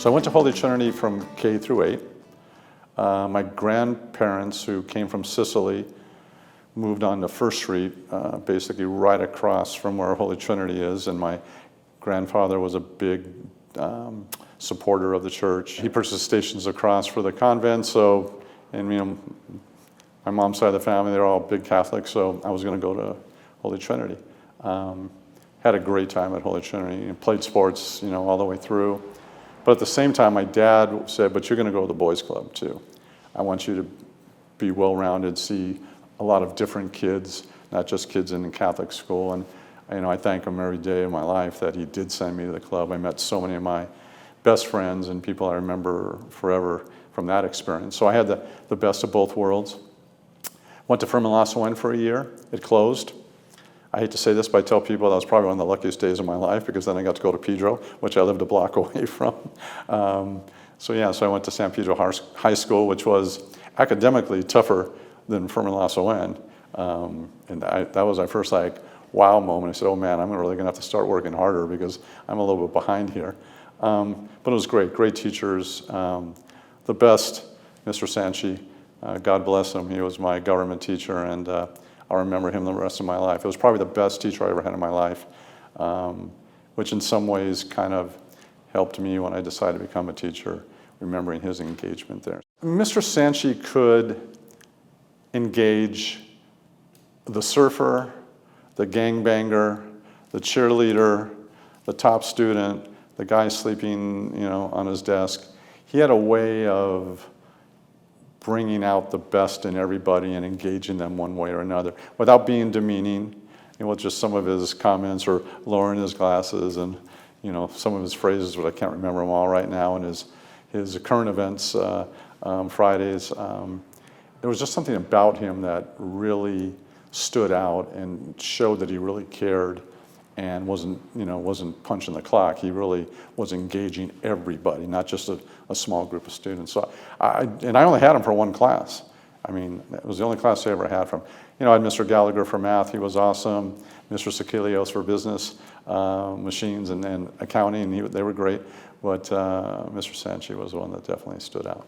So I went to Holy Trinity from K through 8. My grandparents, who came from Sicily, moved on to First Street, basically right across from where Holy Trinity is, and my grandfather was a big supporter of the church. He purchased stations across for the convent, so, and my mom's side of the family, they're all big Catholics, so I was going to go to Holy Trinity. Had a great time at Holy Trinity, and played sports, all the way through. But at the same time, my dad said, but you're going to go to the boys club too. I want you to be well-rounded, see a lot of different kids, not just kids in the Catholic school. And I thank him every day of my life that he did send me to the club. I met so many of my best friends and people I remember forever from that experience. So I had the best of both worlds. Went to Fermanagh for a year. It closed. I hate to say this, but I tell people that was probably one of the luckiest days of my life, because then I got to go to Pedro, which I lived a block away from. So I went to San Pedro High School, which was academically tougher than Fermanagh. And that was my first wow moment. I said, oh man, I'm really going to have to start working harder because I'm a little bit behind here. But it was great teachers. The best, Mr. Sanchi, God bless him. He was my government teacher, and I'll remember him the rest of my life. It was probably the best teacher I ever had in my life, which in some ways kind of helped me when I decided to become a teacher, remembering his engagement there. Mr. Sanchi could engage the surfer, the gangbanger, the cheerleader, the top student, the guy sleeping, on his desk. He had a way of bringing out the best in everybody and engaging them one way or another without being demeaning, with just some of his comments or lowering his glasses and, some of his phrases, but I can't remember them all right now, and his current events Fridays. There was just something about him that really stood out and showed that he really cared and wasn't punching the clock. He really was engaging everybody, not just a small group of students. So I only had him for one class. It was the only class I ever had from. I had Mr. Gallagher for math. He was awesome. Mr. Sekelios for business, machines and accounting. They were great. But Mr. Sanchi was one that definitely stood out.